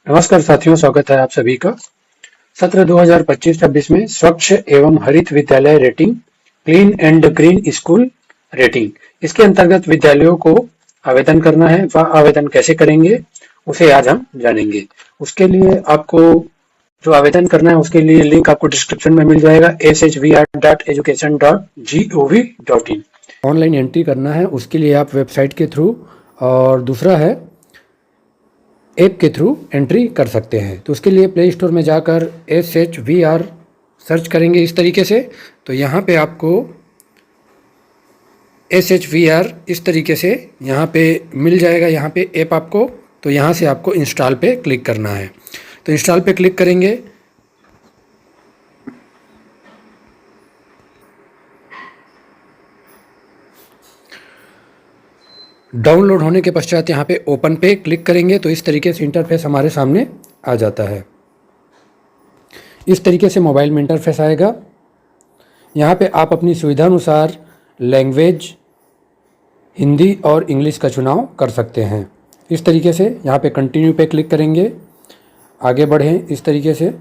नमस्कार साथियों, स्वागत है आप सभी का। सत्र 2025-26 में स्वच्छ एवं हरित विद्यालय rating, clean and green school rating, इसके अंतर्गत विद्यालयों को आवेदन करना है। वह आवेदन कैसे करेंगे उसे आज हम जानेंगे। उसके लिए आपको जो आवेदन करना है उसके लिए लिंक आपको डिस्क्रिप्शन में मिल जाएगा shvr.education.gov.in। ऑनलाइन एंट्री करना है, उसके लिए आप वेबसाइट के थ्रू और दूसरा है ऐप के थ्रू एंट्री कर सकते हैं। तो उसके लिए प्ले स्टोर में जाकर SHVR सर्च करेंगे इस तरीके से। तो यहाँ पे आपको SHVR इस तरीके से यहाँ पे मिल जाएगा। यहाँ पे ऐप आपको, तो यहाँ से आपको इंस्टॉल पे क्लिक करना है। तो इंस्टॉल पे क्लिक करेंगे। डाउनलोड होने के पश्चात यहाँ पे ओपन पे क्लिक करेंगे तो इस तरीके से इंटरफेस हमारे सामने आ जाता है। इस तरीके से मोबाइल में इंटरफेस आएगा। यहाँ पे आप अपनी सुविधा अनुसार लैंग्वेज हिंदी और इंग्लिश का चुनाव कर सकते हैं। इस तरीके से यहाँ पे कंटिन्यू पे क्लिक करेंगे, आगे बढ़ें इस तरीके से।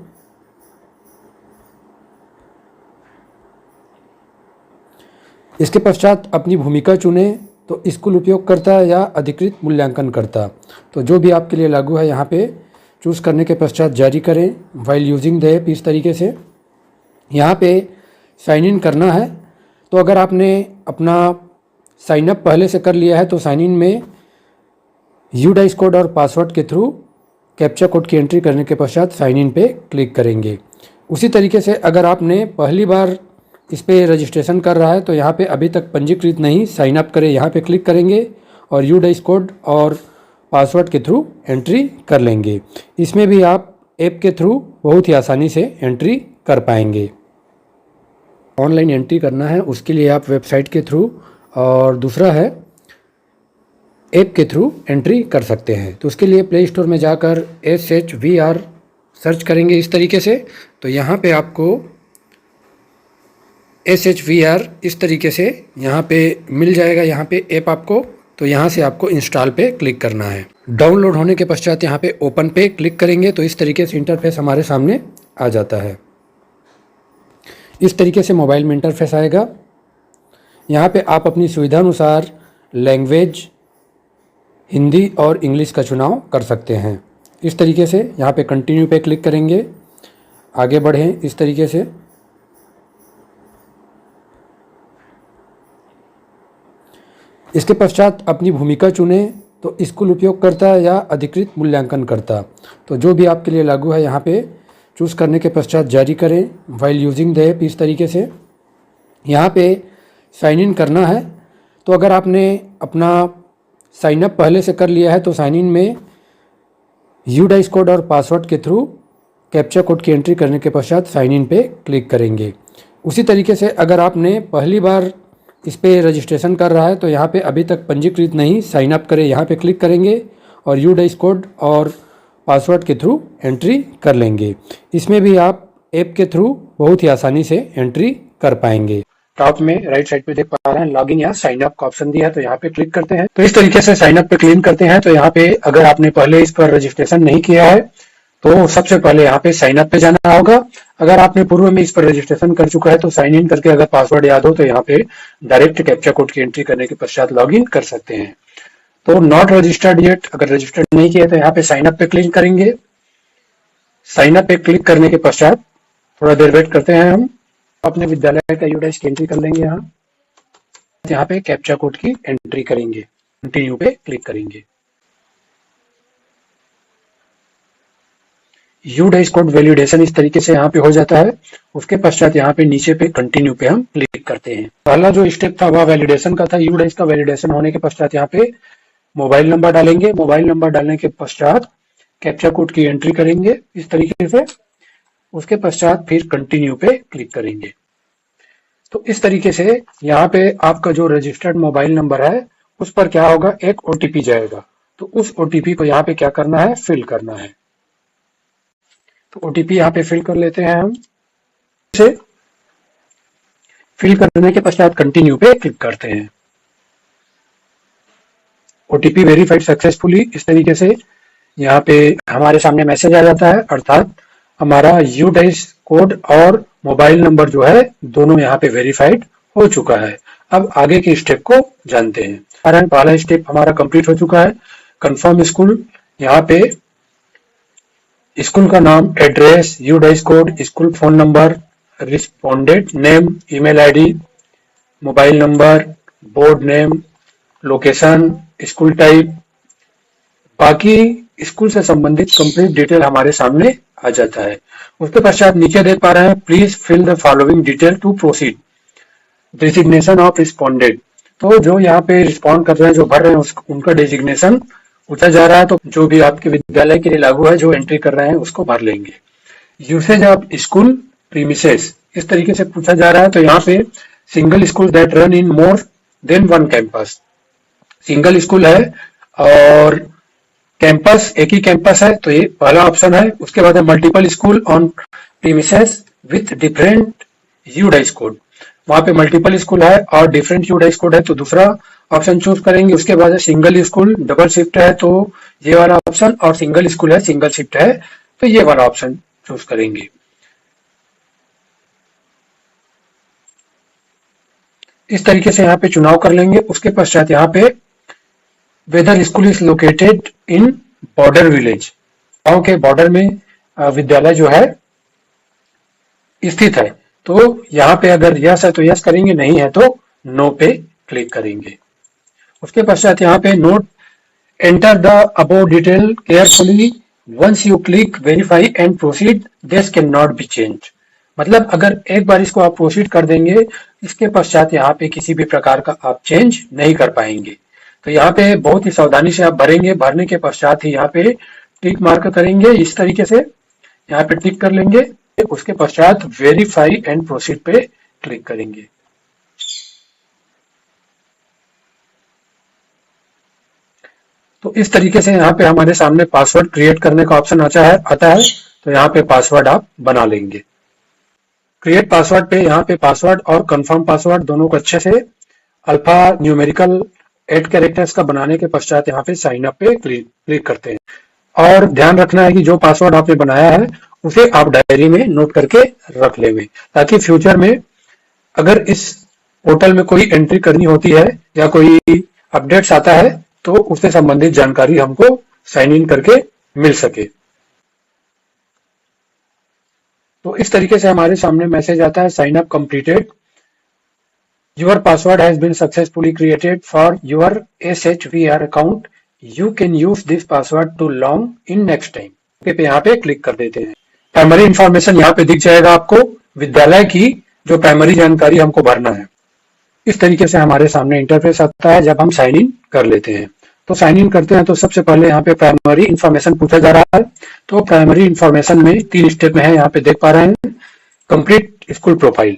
इसके पश्चात अपनी भूमिका चुनें, तो स्कूल उपयोगकर्ता या अधिकृत मूल्यांकनकर्ता, तो जो भी आपके लिए लागू है यहाँ पे चूज़ करने के पश्चात जारी करें वाइल यूजिंग द ऐप इस तरीके से। यहाँ पे साइन इन करना है। तो अगर आपने अपना साइन अप पहले से कर लिया है तो साइन इन में यूडाइस कोड और पासवर्ड के थ्रू कैप्चा कोड की एंट्री करने के पश्चात साइन इन पे क्लिक करेंगे। उसी तरीके से अगर आपने पहली बार इस पे रजिस्ट्रेशन कर रहा है तो यहाँ पे अभी तक पंजीकृत नहीं, साइन अप करें, यहाँ पे क्लिक करेंगे और यूडाइस कोड और पासवर्ड के थ्रू एंट्री कर लेंगे। इसमें भी आप ऐप के थ्रू बहुत ही आसानी से एंट्री कर पाएंगे। ऑनलाइन एंट्री करना है, उसके लिए आप वेबसाइट के थ्रू और दूसरा है ऐप के थ्रू एंट्री कर सकते हैं। तो उसके लिए प्ले स्टोर में जाकर SHVR सर्च करेंगे इस तरीके से। तो यहाँ पे आपको SHVR इस तरीके से यहाँ पे मिल जाएगा। यहाँ पे ऐप आपको, तो यहाँ से आपको इंस्टॉल पे क्लिक करना है। डाउनलोड होने के पश्चात यहाँ पे ओपन पे क्लिक करेंगे तो इस तरीके से इंटरफेस हमारे सामने आ जाता है। इस तरीके से मोबाइल में इंटरफेस आएगा। यहाँ पे आप अपनी सुविधा अनुसार लैंग्वेज हिंदी और इंग्लिश का चुनाव कर सकते हैं। इस तरीके से यहाँ पे कंटिन्यू पे क्लिक करेंगे, आगे बढ़ें इस तरीके से। इसके पश्चात अपनी भूमिका चुनें, तो स्कूल उपयोगकर्ता या अधिकृत मूल्यांकनकर्ता, तो जो भी आपके लिए लागू है यहाँ पे चूज़ करने के पश्चात जारी करें वाइल यूजिंग द ऐप इस तरीके से। यहाँ पे साइन इन करना है। तो अगर आपने अपना साइन अप पहले से कर लिया है तो साइन इन में यूडाइस कोड और पासवर्ड के थ्रू कैप्चा कोड की एंट्री करने के पश्चात साइन इन पे क्लिक करेंगे। उसी तरीके से अगर आपने पहली बार इस पे रजिस्ट्रेशन कर रहा है तो यहाँ पे अभी तक पंजीकृत नहीं, साइन अप करें, यहाँ पे क्लिक करेंगे और यूडाइस कोड और पासवर्ड के थ्रू एंट्री कर लेंगे। इसमें भी आप ऐप के थ्रू बहुत ही आसानी से एंट्री कर पाएंगे। टॉप में राइट साइड पे देख पा रहे हैं लॉगिन या साइन अप का ऑप्शन दिया है, तो यहाँ पे क्लिक करते हैं। तो इस तरीके से साइन अप पे क्लिक करते हैं। तो यहाँ पे अगर आपने पहले इस पर रजिस्ट्रेशन नहीं किया है तो सबसे पहले यहाँ पे साइन अप पे जाना होगा। अगर आपने पूर्व में इस पर रजिस्ट्रेशन कर चुका है तो साइन इन करके अगर पासवर्ड याद हो तो यहाँ पे डायरेक्ट कैप्चा कोड की एंट्री करने के पश्चात लॉगिन कर सकते हैं। तो नॉट रजिस्टर्ड येट, अगर रजिस्टर्ड नहीं किया तो यहाँ पे साइन अप पे क्लिक करेंगे। साइन अप पे क्लिक करने के पश्चात थोड़ा देर वेट करते हैं। हम अपने विद्यालय का यूडाइस की एंट्री कर लेंगे। यहाँ पे कैप्चा कोड की एंट्री करेंगे, कंटिन्यू पे क्लिक करेंगे। यूडाइस कोड वैलिडेशन इस तरीके से यहाँ पे हो जाता है। उसके पश्चात यहाँ पे नीचे पे कंटिन्यू पे हम क्लिक करते हैं। पहला जो स्टेप था वह वैलिडेशन का था। यूडाइस का वैलिडेशन होने के पश्चात यहाँ पे मोबाइल नंबर डालेंगे। मोबाइल नंबर डालने के पश्चात कैप्चा कोड की एंट्री करेंगे इस तरीके से। उसके पश्चात फिर कंटिन्यू पे क्लिक करेंगे। तो इस तरीके से यहाँ पे आपका जो रजिस्टर्ड मोबाइल नंबर है उस पर क्या होगा, एक OTP जाएगा। तो उस OTP को यहाँ पे क्या करना है, फिल करना है। तो OTP यहाँ पे फिल कर लेते हैं हम। से फिल करने के पश्चात कंटिन्यू पे क्लिक करते हैं। OTP वेरीफाइड सक्सेसफुली इस तरीके से यहाँ पे हमारे सामने मैसेज आ जाता है, अर्थात हमारा यूडाइस कोड और मोबाइल नंबर जो है दोनों यहाँ पे वेरीफाइड हो चुका है। अब आगे के स्टेप को जानते हैं। पहला स्टेप हमारा कंप्लीट हो चुका है, कंफर्म स्कूल। यहाँ पे स्कूल का नाम, address, UDISE code, school phone number, respondent name, email ID, mobile number, board name, location, school type, बाकी स्कूल से संबंधित कंप्लीट डिटेल हमारे सामने आ जाता है। उसके पश्चात नीचे देख पा रहे हैं, please fill the following detail to proceed, designation of respondent. तो जो यहाँ पे रिस्पॉन्ड कर रहे हैं, जो भर रहे हैं, उनका डेजिग्नेशन पूछा जा रहा है। तो जो भी आपके विद्यालय के लिए लागू है, जो एंट्री कर रहे हैं उसको भर लेंगे। यूसेज ऑफ स्कूल प्रीमिसेस, इस तरीके से पूछा जा रहा है। तो यहाँ पे single school that run in more than one campus, single school है और कैंपस एक ही कैंपस है, तो ये पहला ऑप्शन है। उसके बाद है multiple school on premises with different UDISE code, वहां पे मल्टीपल स्कूल है और डिफरेंट यूडाइस कोड है, तो दूसरा ऑप्शन चूज करेंगे। उसके बाद है सिंगल स्कूल डबल शिफ्ट है, तो ये वाला ऑप्शन, और सिंगल स्कूल है सिंगल शिफ्ट है, तो ये वाला ऑप्शन चूज करेंगे। इस तरीके से यहाँ पे चुनाव कर लेंगे। उसके पश्चात यहाँ पे whether school is located in border village, गांव के बॉर्डर में विद्यालय जो है स्थित है। तो यहाँ पे अगर यस है तो यस करेंगे, नहीं है तो नो पे क्लिक करेंगे। उसके पश्चात यहाँ पे note, enter the above detail carefully, once you click verify and proceed this can not be change. मतलब अगर एक बार इसको आप प्रोसीड कर देंगे, इसके पश्चात यहाँ पे किसी भी प्रकार का आप चेंज नहीं कर पाएंगे। तो यहाँ पे बहुत ही सावधानी से आप भरेंगे। भरने के पश्चात ही यहाँ पे टिक मार्क करेंगे, इस तरीके से यहाँ पे टिक कर लेंगे। उसके पश्चात वेरीफाई एंड प्रोसीड पे क्लिक करेंगे। तो इस तरीके से यहाँ पे हमारे सामने पासवर्ड क्रिएट करने का ऑप्शन आता है। तो यहाँ पे पासवर्ड आप बना लेंगे। क्रिएट पासवर्ड पे यहाँ पे पासवर्ड और कंफर्म पासवर्ड दोनों को अच्छे से अल्फा न्यूमेरिकल 8 कैरेक्टर्स का बनाने के पश्चात यहाँ पे साइन अप पे क्लिक करते हैं। और ध्यान रखना है कि जो पासवर्ड आपने बनाया है उसे आप डायरी में नोट करके रख लेंगे, ताकि फ्यूचर में अगर इस पोर्टल में कोई एंट्री करनी होती है या कोई अपडेट्स आता है तो उससे संबंधित जानकारी हमको साइन इन करके मिल सके। तो इस तरीके से हमारे सामने मैसेज आता है, sign up completed, your password has been successfully created for your SHVR account, you can use this password to log in next time. Okay पे यहाँ पे क्लिक कर देते हैं। प्राइमरी इंफॉर्मेशन यहाँ पे दिख जाएगा आपको, विद्यालय की जो प्राइमरी जानकारी हमको भरना है। इस तरीके से हमारे सामने इंटरफेस आता है जब हम साइन इन कर लेते हैं। तो साइन इन करते हैं तो सबसे पहले यहाँ पे प्राइमरी इंफॉर्मेशन पूछा जा रहा है। तो प्राइमरी इंफॉर्मेशन में 3 स्टेप में है, यहाँ पे देख पा रहे हैं। Complete school profile,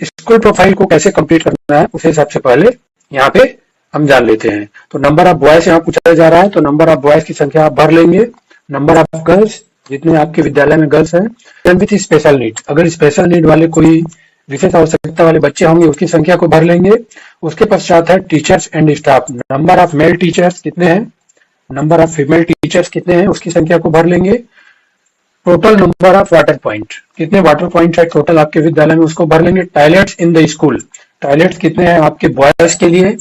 school profile को कैसे कंप्लीट करना है उसे सबसे पहले यहाँ पे हम जान लेते हैं। तो नंबर ऑफ बॉयज यहाँ पूछा जा रहा है, तो नंबर ऑफ बॉयज की संख्या आप भर लेंगे। नंबर ऑफ गर्ल्स, जितने आपके विद्यालय में गर्ल्स हैं। विथ स्पेशल नीड, अगर स्पेशल नीड वाले कोई विशेष आवश्यकता वाले बच्चे होंगे उसकी संख्या को भर लेंगे। उसके पश्चात है teachers and staff, number of male teachers कितने हैं, नंबर ऑफ फीमेल टीचर्स कितने हैं उसकी संख्या को भर लेंगे। Total number of water point, कितने वाटर पॉइंट है टोटल आपके विद्यालय में उसको भर लेंगे। Toilets in the school, toilets कितने हैं आपके बॉयज के लिए,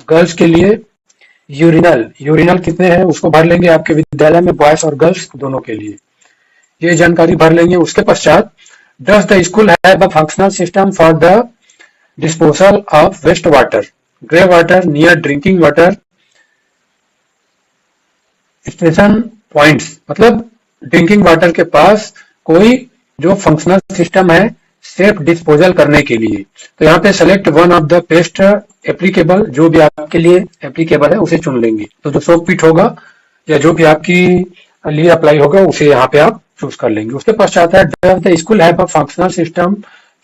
गर्ल्स के लिए। यूरिनल कितने हैं उसको भर लेंगे आपके विद्यालय में बॉयज और गर्ल्स दोनों के लिए, ये जानकारी भर लेंगे। उसके पश्चात does the school have a functional system for the disposal of waste water, grey water near drinking water station points, मतलब ड्रिंकिंग वाटर के पास कोई जो फंक्शनल सिस्टम है सेफ डिस्पोजल करने के लिए। तो यहाँ पे select one of the best applicable, जो भी आपके लिए एप्लीकेबल है उसे चुन लेंगे। तो जो सोप पिट होगा या जो भी आपकी लिए अप्लाई होगा उसे यहाँ पे आप चूज कर लेंगे। उसके पश्चात है does the school have a functional system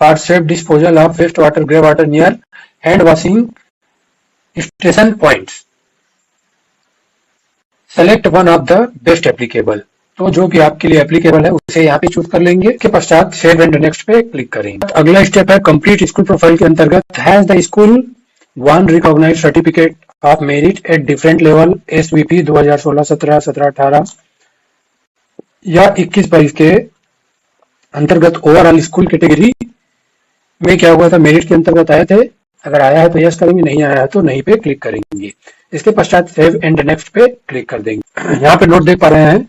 for safe disposal of waste water grey water near hand washing station points, select one of the best applicable, तो जो भी आपके लिए एप्लीकेबल है उसे यहाँ पे चूज कर लेंगे। के पश्चात सेव एंड नेक्स्ट पे क्लिक करेंगे। अगला स्टेप है कंप्लीट स्कूल प्रोफाइल के अंतर्गत has the school won recognised certificate of merit at different level SVP 2016, 17, 17, 18 या 21-22 के अंतर्गत ओवरऑल स्कूल कैटेगरी में क्या हुआ था, मेरिट के अंतर्गत आए थे। अगर आया है तो यस करेंगे, नहीं आया है तो नहीं पे क्लिक करेंगे। इसके पश्चात सेव एंड नेक्स्ट पे क्लिक कर देंगे। यहाँ पे नोट देख पा रहे हैं,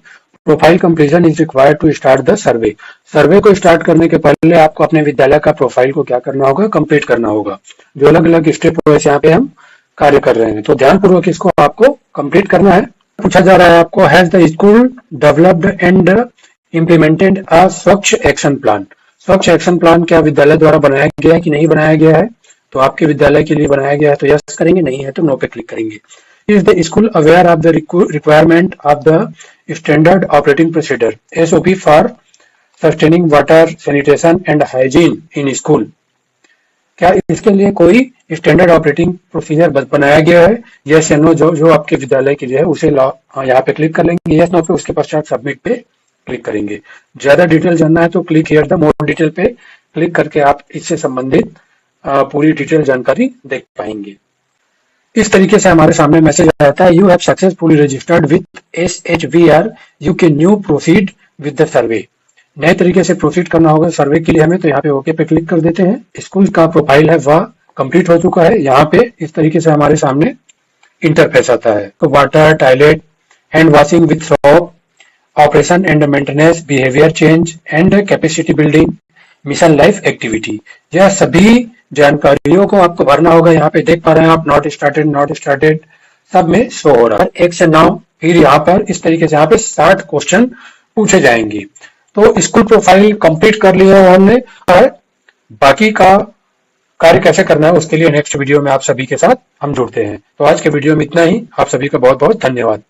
profile completion is required to start the survey. Survey को स्टार्ट करने के पहले आपको अपने विद्यालय का प्रोफाइल को क्या करना होगा, कंप्लीट करना होगा। जो अलग अलग स्टेप वैसे यहाँ पे हम कार्य कर रहे हैं, तो ध्यानपूर्वक इसको आपको कंप्लीट करना है। पूछा जा रहा है आपको, has the school developed and implemented a Swachh action plan. Swachh action plan क्या विद्यालय द्वारा बनाया गया है कि नहीं बनाया गया है, तो आपके विद्यालय के लिए बनाया गया है तो यस करेंगे, नहीं है तो नो पे क्लिक करेंगे। Is the school aware of the requirement of the standard operating procedure SOP for sustaining water sanitation and hygiene in school. क्या इसके लिए कोई स्टैंडर्ड ऑपरेटिंग प्रोसीजर बनाया गया है, यस या नो। जो आपके विद्यालय के लिए है उसे यहाँ पे क्लिक कर लेंगे, यस नो पे। उसके पश्चात सबमिट पे क्लिक करेंगे। ज्यादा डिटेल जानना है तो click here the more detail पे क्लिक करके आप इससे संबंधित पूरी डिटेल जानकारी देख पाएंगे। इस तरीके से हमारे सामने मैसेज आता है, you have successfully registered with SHVR, you can new proceed with the survey. नए तरीके से प्रोसीड करना होगा सर्वे के लिए हमें, तो यहाँ पे ओके पे क्लिक कर देते हैं। स्कूल का प्रोफाइल है वह कंप्लीट हो चुका है। यहाँ पे इस तरीके से हमारे सामने इंटरफेस आता है। तो water, toilet, hand washing with soap, operation and maintenance, behaviour change and capacity building, mission life activity, यह सभी जानकारियों को आपको भरना होगा। यहाँ पे देख पा रहे हैं आप, नॉट स्टार्टेड सब में शो हो रहा है। एक से 9 फिर यहाँ पर इस तरीके से यहाँ पे 60 क्वेश्चन पूछे जाएंगे। तो स्कूल प्रोफाइल कंप्लीट कर लिया है हमने। बाकी का कार्य कैसे करना है उसके लिए नेक्स्ट वीडियो में आप सभी के साथ हम जुड़ते हैं। तो आज के वीडियो में इतना ही। आप सभी का बहुत बहुत धन्यवाद।